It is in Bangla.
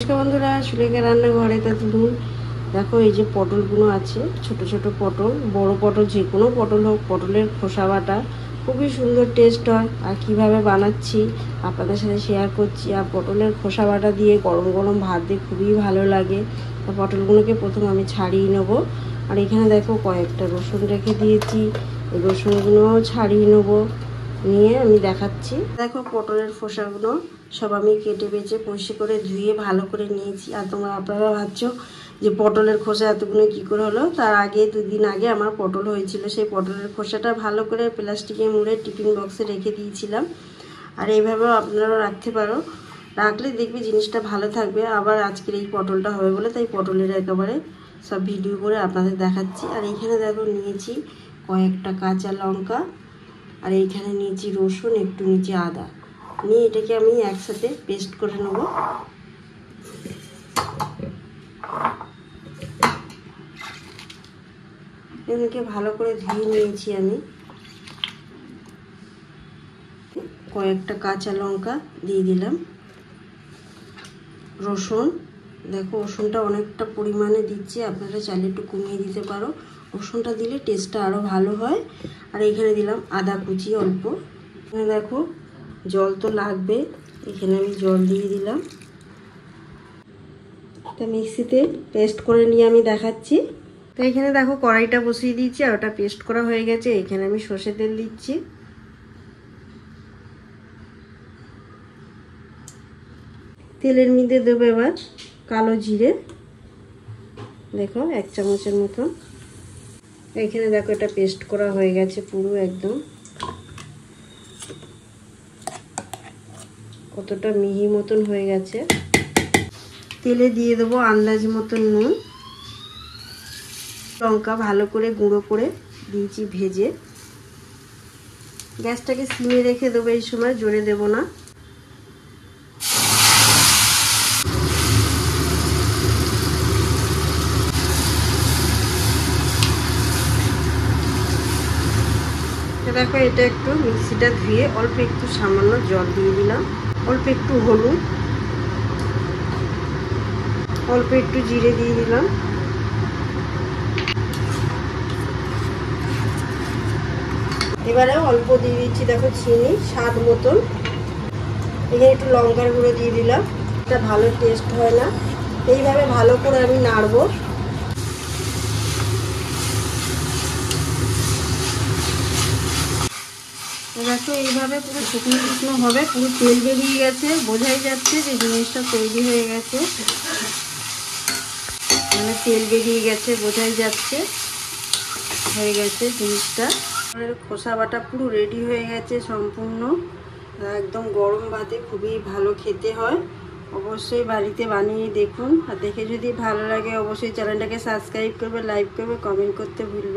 নমস্কার বন্ধুরা, সুলেখা রান্নাঘরে ততদূর। দেখো এই যে পটলগুলো আছে, ছোট ছোট পটল, বড় পটল, যে কোনো পটল হোক, পটলের খোসা বাটা খুবই সুন্দর টেস্ট হয়। আর কিভাবে বানাচ্ছি আপনাদের সাথে শেয়ার করছি। আর পটলের খোসা বাটা দিয়ে গরম গরম ভাত দিয়ে খুবই ভালো লাগে। তো পটলগুলোকে প্রথম আমি ছাড়িয়ে নেবো। আর এখানে দেখো কয়েকটা রসুন রেখে দিয়েছি, এই রসুনগুলোও ছাড়িয়ে নেবো, নিয়ে আমি দেখাচ্ছি। দেখো পটলের খোসাগুলো সব আমি কেটে বেছে পরিষ্কার করে ধুয়ে ভালো করে নিয়েছি। আর আপনারা ভাবছো যে পটলের খোসা এতগুলো কী করে হলো। তার আগে 2 দিন আগে আমার পটল হয়েছিল, সেই পটলের খোসাটা ভালো করে প্লাস্টিকে মুড়ে টিফিন বক্সে রেখে দিয়েছিলাম। আর এইভাবেও আপনারাও রাখতে পারো, রাখলে দেখবি জিনিসটা ভালো থাকবে। আবার আজকের এই পটলটা হবে বলে তাই পটলের একেবারে সব ভিডিও করে আপনাদের দেখাচ্ছি। আর এইখানে দেখো নিয়েছি কয়েকটা কাঁচা লঙ্কা, আর এইখানে নিয়েছি রসুন, একটু নিচে আদা, নিয়ে এটাকে আমি একসাথে পেস্ট করে নেব। এগুলোকে ভালো করে ধুয়ে নিয়েছি আমি। কয়েকটা কাঁচা লঙ্কা দিয়ে দিলাম, রসুন, দেখো রসুনটা অনেকটা পরিমাণে দিচ্ছি, আপনারা চাইলে একটু কমিয়ে দিতে পারো, রসুনটা দিলে টেস্টটা আরও ভালো হয়। আর এখানে দিলাম আদা কুচি অল্প। এখানে দেখো জল তো লাগবে, এখানে আমি জল দিয়ে দিলাম। তা মিক্সিতে পেস্ট করে নিয়ে আমি দেখাচ্ছি। তো এখানে দেখো কড়াইটা বসিয়ে দিয়েছি, আর ওটা পেস্ট করা হয়ে গেছে। এখানে আমি সর্ষের তেল দিচ্ছি, তেলের মধ্যে দেবো এবার কালো জিরে, দেখো 1 চামচের মতো। এখানে দেখো এটা পেস্ট করা হয়ে গেছে পুরো একদম, কতটা মিহি মতন হয়ে গেছে। তেলে দিয়ে দেবো আন্দাজ মতন নুন, লঙ্কা ভালো করে গুঁড়ো করে দিয়েছি ভেজে। গ্যাসটাকে সিমে রেখে দেবো, এই সময় জোরে দেবো না। দেখো এটা একটু মিক্সিটা ধুয়ে অল্প একটু সামান্য জল দিয়ে দিলাম, অল্প একটু হলুদ, অল্প একটু জিরে দিয়ে দিলাম। এবারে অল্প দিয়ে দিচ্ছি দেখো চিনি স্বাদ মতন। এখানে একটু লঙ্কার গুঁড়ো দিয়ে দিলাম, এটা ভালো টেস্ট হয় না। এইভাবে ভালো করে আমি নাড়বো। দেখো এইভাবে পুরো শুকনো শুকনো হবে, পুরো তেল বেরিয়ে গেছে, বোঝাই যাচ্ছে যে জিনিসটা তৈরি হয়ে গেছে। মানে তেল বেরিয়ে গেছে, বোঝাই যাচ্ছে হয়ে গেছে জিনিসটা। খোসা বাটা পুরো রেডি হয়ে গেছে সম্পূর্ণ, একদম গরম ভাতে খুবই ভালো খেতে হয়। অবশ্যই বাড়িতে বানিয়ে দেখুন। আর দেখে যদি ভালো লাগে অবশ্যই চ্যানেলটাকে সাবস্ক্রাইব করবে, লাইক করবে, কমেন্ট করতে ভুলবেন।